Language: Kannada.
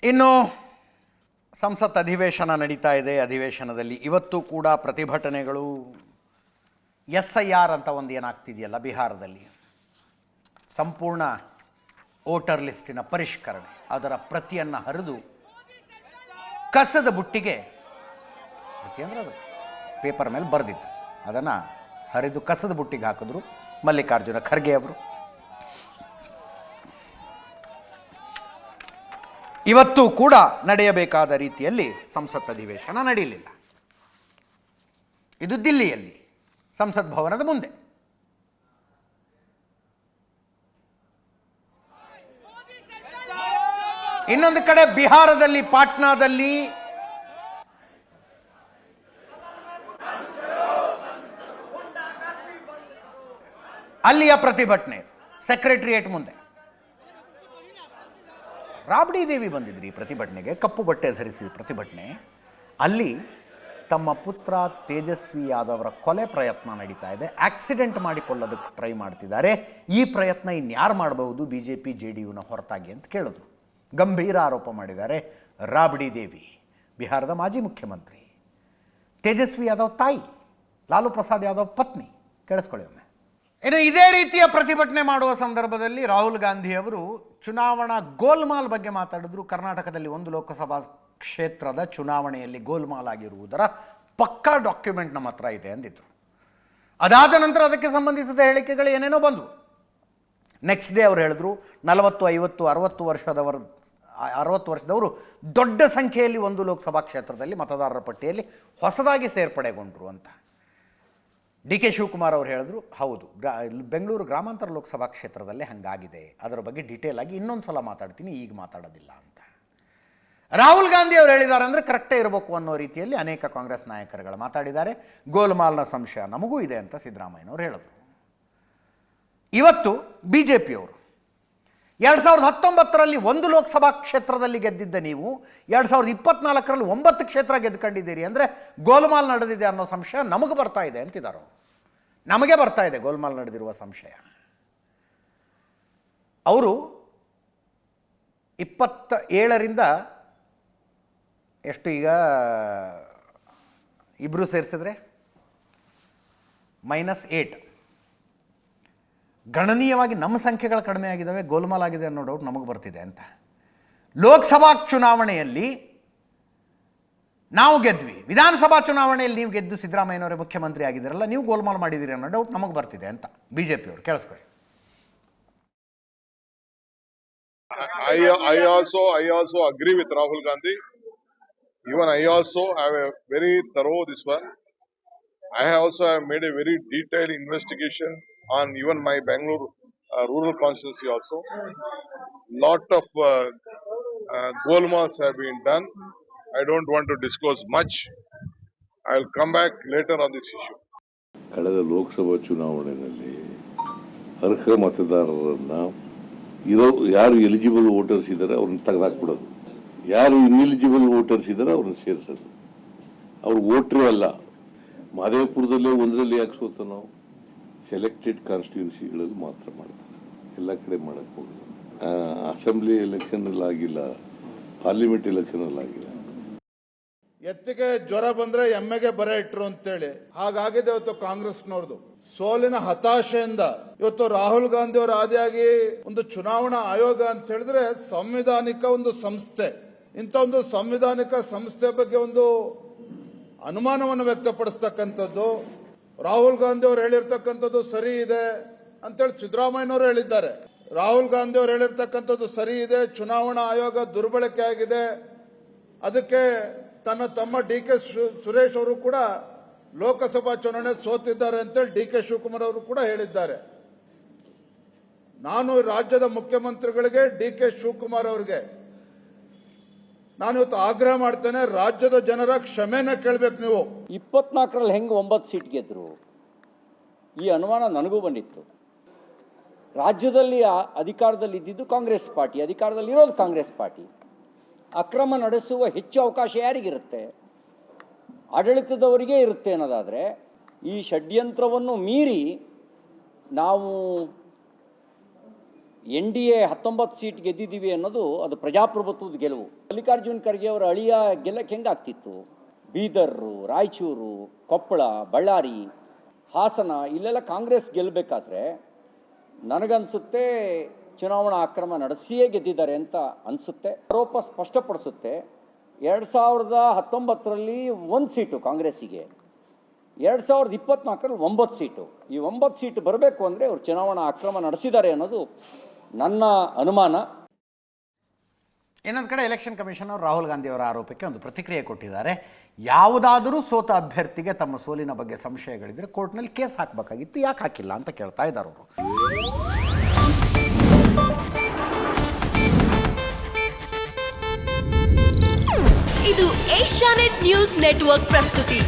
ಇನ್ನು ಸಂಸತ್ ಅಧಿವೇಶನ ನಡೀತಾ ಇದೆ. ಅಧಿವೇಶನದಲ್ಲಿ ಇವತ್ತು ಕೂಡ ಪ್ರತಿಭಟನೆಗಳು. SIR ಅಂತ ಒಂದು ಏನಾಗ್ತಿದೆಯಲ್ಲ ಬಿಹಾರದಲ್ಲಿ, ಸಂಪೂರ್ಣ ವೋಟರ್ ಲಿಸ್ಟಿನ ಪರಿಷ್ಕರಣೆ, ಅದರ ಪ್ರತಿಯನ್ನು ಹರಿದು ಕಸದ ಬುಟ್ಟಿಗೆ, ಪ್ರತಿ ಅಂದರೆ ಅದು ಪೇಪರ್ ಮೇಲೆ ಬರೆದಿತ್ತು, ಅದನ್ನು ಹರಿದು ಕಸದ ಬುಟ್ಟಿಗೆ ಹಾಕಿದ್ರು ಮಲ್ಲಿಕಾರ್ಜುನ ಖರ್ಗೆ ಅವರು. ಇವತ್ತು ಕೂಡ ನಡೆಯಬೇಕಾದ ರೀತಿಯಲ್ಲಿ ಸಂಸತ್ ಅಧಿವೇಶನ ನಡೆಯಲಿಲ್ಲ. ಇದು ದಿಲ್ಲಿಯಲ್ಲಿ ಸಂಸತ್ ಭವನದ ಮುಂದೆ. ಇನ್ನೊಂದು ಕಡೆ ಬಿಹಾರದಲ್ಲಿ ಪಾಟ್ನಾದಲ್ಲಿ ಅಲ್ಲಿಯ ಪ್ರತಿಭಟನೆ ಸೆಕ್ರೆಟರಿಯೇಟ್ ಮುಂದೆ. ರಾಬಡಿ ದೇವಿ ಬಂದಿದ್ರಿ ಪ್ರತಿಭಟನೆಗೆ, ಕಪ್ಪು ಬಟ್ಟೆ ಧರಿಸಿದ ಪ್ರತಿಭಟನೆ. ಅಲ್ಲಿ ತಮ್ಮ ಪುತ್ರ ತೇಜಸ್ವಿ ಯಾದವ್ರ ಕೊಲೆ ಪ್ರಯತ್ನ ನಡೀತಾ ಇದೆ. ಆಕ್ಸಿಡೆಂಟ್ ಮಾಡಿಕೊಳ್ಳೋದಕ್ಕೆ ಟ್ರೈ ಮಾಡ್ತಿದ್ದಾರೆ. ಈ ಪ್ರಯತ್ನ ಇನ್ಯಾರು ಮಾಡಬಹುದು BJP JDUನ ಹೊರತಾಗಿ ಅಂತ ಕೇಳಿದ್ರು. ಗಂಭೀರ ಆರೋಪ ಮಾಡಿದ್ದಾರೆ ರಾಬಡಿ ದೇವಿ, ಬಿಹಾರದ ಮಾಜಿ ಮುಖ್ಯಮಂತ್ರಿ, ತೇಜಸ್ವಿ ಯಾದವ್ ತಾಯಿ, ಲಾಲು ಪ್ರಸಾದ್ ಯಾದವ್ ಪತ್ನಿ. ಕೇಳಿಸ್ಕೊಳ್ಳಿ ಒಮ್ಮೆ. ಇನ್ನು ಇದೇ ರೀತಿಯ ಪ್ರತಿಭಟನೆ ಮಾಡುವ ಸಂದರ್ಭದಲ್ಲಿ ರಾಹುಲ್ ಗಾಂಧಿ ಅವರು ಚುನಾವಣಾ ಗೋಲ್ಮಾಲ್ ಬಗ್ಗೆ ಮಾತಾಡಿದ್ರು. ಕರ್ನಾಟಕದಲ್ಲಿ ಒಂದು ಲೋಕಸಭಾ ಕ್ಷೇತ್ರದ ಚುನಾವಣೆಯಲ್ಲಿ ಗೋಲ್ಮಾಲ್ ಆಗಿರುವುದರ ಪಕ್ಕಾ ಡಾಕ್ಯುಮೆಂಟ್ ನಮ್ಮ ಹತ್ರ ಇದೆ ಅಂದಿದ್ರು. ಅದಾದ ನಂತರ ಅದಕ್ಕೆ ಸಂಬಂಧಿಸಿದ ಹೇಳಿಕೆಗಳು ಏನೇನೋ ಬಂದವು. ನೆಕ್ಸ್ಟ್ ಡೇ ಅವರು ಹೇಳಿದ್ರು 40, 50, 60 ವರ್ಷದವರು ದೊಡ್ಡ ಸಂಖ್ಯೆಯಲ್ಲಿ ಒಂದು ಲೋಕಸಭಾ ಕ್ಷೇತ್ರದಲ್ಲಿ ಮತದಾರರ ಪಟ್ಟಿಯಲ್ಲಿ ಹೊಸದಾಗಿ ಸೇರ್ಪಡೆಗೊಂಡ್ರು ಅಂತ. DK ಶಿವಕುಮಾರ್ ಅವರು ಹೇಳಿದ್ರು, ಹೌದು, ಬೆಂಗಳೂರು ಗ್ರಾಮಾಂತರ ಲೋಕಸಭಾ ಕ್ಷೇತ್ರದಲ್ಲೇ ಹಾಗಾಗಿದೆ, ಅದರ ಬಗ್ಗೆ ಡೀಟೇಲ್ ಆಗಿ ಇನ್ನೊಂದು ಸಲ ಮಾತಾಡ್ತೀನಿ, ಈಗ ಮಾತಾಡೋದಿಲ್ಲ ಅಂತ ರಾಹುಲ್ ಗಾಂಧಿ ಅವರು ಹೇಳಿದ್ದಾರೆ. ಅಂದರೆ ಕರೆಕ್ಟೇ ಇರಬೇಕು ಅನ್ನೋ ರೀತಿಯಲ್ಲಿ ಅನೇಕ ಕಾಂಗ್ರೆಸ್ ನಾಯಕರುಗಳು ಮಾತಾಡಿದ್ದಾರೆ. ಗೋಲ್ಮಾಲ್ನ ಸಂಶಯ ನಮಗೂ ಇದೆ ಅಂತ ಸಿದ್ದರಾಮಯ್ಯನವರು ಹೇಳಿದ್ರು. ಇವತ್ತು BJP ಅವರು 2019ರಲ್ಲಿ ಒಂದು ಲೋಕಸಭಾ ಕ್ಷೇತ್ರದಲ್ಲಿ ಗೆದ್ದಿದ್ದ ನೀವು 2024ರಲ್ಲಿ 9 ಕ್ಷೇತ್ರ ಗೆದ್ದುಕೊಂಡಿದ್ದೀರಿ. ಅಂದರೆ ಗೋಲ್ಮಾಲ್ ನಡೆದಿದೆ ಅನ್ನೋ ಸಂಶಯ ನಮಗೆ ಬರ್ತಾ ಇದೆ ಅಂತಿದ್ದಾರೆ. ನಮಗೆ ಬರ್ತಾ ಇದೆ ಗೋಲ್ಮಾಲ್ ನಡೆದಿರುವ ಸಂಶಯ. ಅವರು 27ರಿಂದ ಎಷ್ಟು, ಈಗ ಇಬ್ಬರು ಸೇರಿಸಿದ್ರೆ -8, ಗಣನೀಯವಾಗಿ ನಮ್ಮ ಸಂಖ್ಯೆಗಳು ಕಡಿಮೆ ಆಗಿದ್ದಾವೆ. ಗೋಲ್ಮಾಲ್ ಆಗಿದೆ ಅನ್ನೋ ಡೌಟ್ ನಮಗೆ ಬರ್ತಿದೆ ಅಂತ. ಲೋಕಸಭಾ ಚುನಾವಣೆಯಲ್ಲಿ ನಾವು ಗೆದ್ವಿ, ವಿಧಾನಸಭಾ ಚುನಾವಣೆಯಲ್ಲಿ ನೀವು ಗೆದ್ದು ಸಿದ್ದರಾಮಯ್ಯನವರೇ ಮುಖ್ಯಮಂತ್ರಿ ಆಗಿದ್ದೀರಲ್ಲ, ನೀವು ಗೋಲ್ಮಾಲ್ ಮಾಡಿದ್ದೀರಿ ಅನ್ನೋ ಡೌಟ್ ನಮಗೆ ಬರ್ತಿದೆ ಅಂತ BJP ಅವರು. ಕೇಳಿಸ್ಕೊಳ್ಳಿ. I also agree with Rahul Gandhi. Even I also have a very thorough this one. I also have made a very detailed investigation on even my Bangalore rural constituency also. Lot of golmals have been done. I don't want to disclose much. I'll come back later on this issue. ಕಳೆದ ಲೋಕಸಭಾ ಚುನಾವಣೆಯಲ್ಲಿ ಅರ್ಹ ಮತದಾರರನ್ನ ಯಾರು ಎಲಿಜಿಬಲ್ ವೋಟರ್ಸ್ ಇದ್ದಾರೆ ಅವ್ರನ್ನ ತೆಗೆದಾಕ್ಬಿಡೋದು, ಯಾರು ಇನ್ಎಲಿಜಿಬಲ್ ವೋಟರ್ಸ್ ಇದ್ದಾರೆ ಅವ್ರನ್ನ ಸೇರಿಸೋದು. ಅವ್ರು ವೋಟ್ರೇ ಅಲ್ಲ. ಮಹದೇವಪುರದಲ್ಲೇ ಒಂದರಲ್ಲಿ ಯಾಕೆ ಸೋತ ನಾವು? ಸೆಲೆಕ್ಟೆಡ್ ಕಾನ್ಸ್ಟಿಟ್ಯೂನ್ಸಿಗಳಲ್ಲಿ ಮಾತ್ರ ಮಾಡ್ತಾರೆ, ಎಲ್ಲ ಕಡೆ ಮಾಡಕ್ಕೆ ಹೋಗಿಲ್ಲ. ಅಸೆಂಬ್ಲಿ ಎಲೆಕ್ಷನಲ್ಲಿ ಆಗಿಲ್ಲ, ಪಾರ್ಲಿಮೆಂಟ್ ಎಲೆಕ್ಷನಲ್ಲಿ ಆಗಿಲ್ಲ. ಎತ್ತಿಗೆ ಜ್ವರ ಬಂದ್ರೆ ಎಮ್ಮೆಗೆ ಬರ ಇಟ್ರು ಅಂತೇಳಿ ಹಾಗಾಗಿದೆ ಇವತ್ತು ಕಾಂಗ್ರೆಸ್ನವ್ರದ್ದು. ಸೋಲಿನ ಹತಾಶೆಯಿಂದ ಇವತ್ತು ರಾಹುಲ್ ಗಾಂಧಿ ಅವರ ಆದಿಯಾಗಿ ಒಂದು ಚುನಾವಣಾ ಆಯೋಗ ಅಂತ ಹೇಳಿದ್ರೆ ಸಂವಿಧಾನಿಕ ಒಂದು ಸಂಸ್ಥೆ. ಇಂಥ ಒಂದು ಸಂವಿಧಾನಿಕ ಸಂಸ್ಥೆ ಬಗ್ಗೆ ಒಂದು ಅನುಮಾನವನ್ನು ವ್ಯಕ್ತಪಡಿಸ್ತಕ್ಕಂಥದ್ದು, ರಾಹುಲ್ ಗಾಂಧಿ ಅವರು ಹೇಳಿರ್ತಕ್ಕಂಥದ್ದು ಸರಿ ಇದೆ ಅಂತೇಳಿ ಸಿದ್ದರಾಮಯ್ಯನವರು ಹೇಳಿದ್ದಾರೆ. ರಾಹುಲ್ ಗಾಂಧಿ ಅವರು ಹೇಳಿರ್ತಕ್ಕಂಥದ್ದು ಸರಿ ಇದೆ, ಚುನಾವಣಾ ಆಯೋಗ ದುರ್ಬಳಕೆ ಆಗಿದೆ, ಅದಕ್ಕೆ ತನ್ನ ತಮ್ಮ DK ಸುರೇಶ್ ಅವರು ಕೂಡ ಲೋಕಸಭಾ ಚುನಾವಣೆ ಸೋತಿದ್ದಾರೆ ಅಂತೇಳಿ DK ಶಿವಕುಮಾರ್ ಅವರು ಕೂಡ ಹೇಳಿದ್ದಾರೆ. ನಾನು ರಾಜ್ಯದ ಮುಖ್ಯಮಂತ್ರಿಗಳಿಗೆ DK ಶಿವಕುಮಾರ್ ಅವರಿಗೆ ನಾನು ಇವತ್ತು ಆಗ್ರಹ ಮಾಡ್ತೇನೆ, ರಾಜ್ಯದ ಜನರ ಕ್ಷಮೆನ ಕೇಳಬೇಕು. ನೀವು 24ರಲ್ಲಿ ಹೆಂಗೆ 9 ಸೀಟ್ ಗೆದ್ರು? ಈ ಅನುಮಾನ ನನಗೂ ಬಂದಿತ್ತು. ರಾಜ್ಯದಲ್ಲಿ ಅಧಿಕಾರದಲ್ಲಿ ಇದ್ದಿದ್ದು ಕಾಂಗ್ರೆಸ್ ಪಾರ್ಟಿ, ಅಧಿಕಾರದಲ್ಲಿ ಇರೋದು ಕಾಂಗ್ರೆಸ್ ಪಾರ್ಟಿ. ಅಕ್ರಮ ನಡೆಸುವ ಹೆಚ್ಚು ಅವಕಾಶ ಯಾರಿಗಿರುತ್ತೆ? ಆಡಳಿತದವರಿಗೆ ಇರುತ್ತೆ ಅನ್ನೋದಾದರೆ, ಈ ಷಡ್ಯಂತ್ರವನ್ನು ಮೀರಿ ನಾವು NDA 19 ಸೀಟ್ ಗೆದ್ದಿದ್ದೀವಿ ಅನ್ನೋದು ಅದು ಪ್ರಜಾಪ್ರಭುತ್ವದ ಗೆಲುವು. ಮಲ್ಲಿಕಾರ್ಜುನ್ ಖರ್ಗೆ ಅವರ ಅಳಿಯ ಗೆಲ್ಲಕ್ಕೆ ಹೆಂಗಾಗ್ತಿತ್ತು? ಬೀದರ್ರು, ರಾಯಚೂರು, ಕೊಪ್ಪಳ, ಬಳ್ಳಾರಿ, ಹಾಸನ ಇಲ್ಲೆಲ್ಲ ಕಾಂಗ್ರೆಸ್ ಗೆಲ್ಲಬೇಕಾದ್ರೆ ನನಗನ್ಸುತ್ತೆ ಚುನಾವಣಾ ಅಕ್ರಮ ನಡೆಸಿಯೇ ಗೆದ್ದಿದ್ದಾರೆ ಅಂತ ಅನಿಸುತ್ತೆ. ಆರೋಪ ಸ್ಪಷ್ಟಪಡಿಸುತ್ತೆ. 2019ರಲ್ಲಿ 1 ಸೀಟು ಕಾಂಗ್ರೆಸ್ಸಿಗೆ, 2024ರಲ್ಲಿ 9 ಸೀಟು. ಈ 9 ಸೀಟು ಬರಬೇಕು ಅಂದರೆ ಅವರು ಚುನಾವಣಾ ಅಕ್ರಮ ನಡೆಸಿದ್ದಾರೆ ಅನ್ನೋದು ನನ್ನ ಅನುಮಾನ. ಇನ್ನೊಂದು ಕಡೆ ಎಲೆಕ್ಷನ್ ಕಮಿಷನ್ ಅವರು ರಾಹುಲ್ ಗಾಂಧಿ ಅವರ ಆರೋಪಕ್ಕೆ ಒಂದು ಪ್ರತಿಕ್ರಿಯೆ ಕೊಟ್ಟಿದ್ದಾರೆ. ಯಾವುದಾದರೂ ಸೋತ ಅಭ್ಯರ್ಥಿಗೆ ತಮ್ಮ ಸೋಲಿನ ಬಗ್ಗೆ ಸಂಶಯಗಳಿದ್ರೆ ಕೋರ್ಟ್ನಲ್ಲಿ ಕೇಸ್ ಹಾಕಬೇಕಾಗಿತ್ತು, ಯಾಕೆ ಹಾಕಿಲ್ಲ ಅಂತ ಕೇಳ್ತಾ ಇದ್ದಾರೆ ಅವರು. ಇದು ಏಷ್ಯಾನೆಟ್ ನ್ಯೂಸ್ ನೆಟ್ವರ್ಕ್ ಪ್ರಸ್ತುತಿ.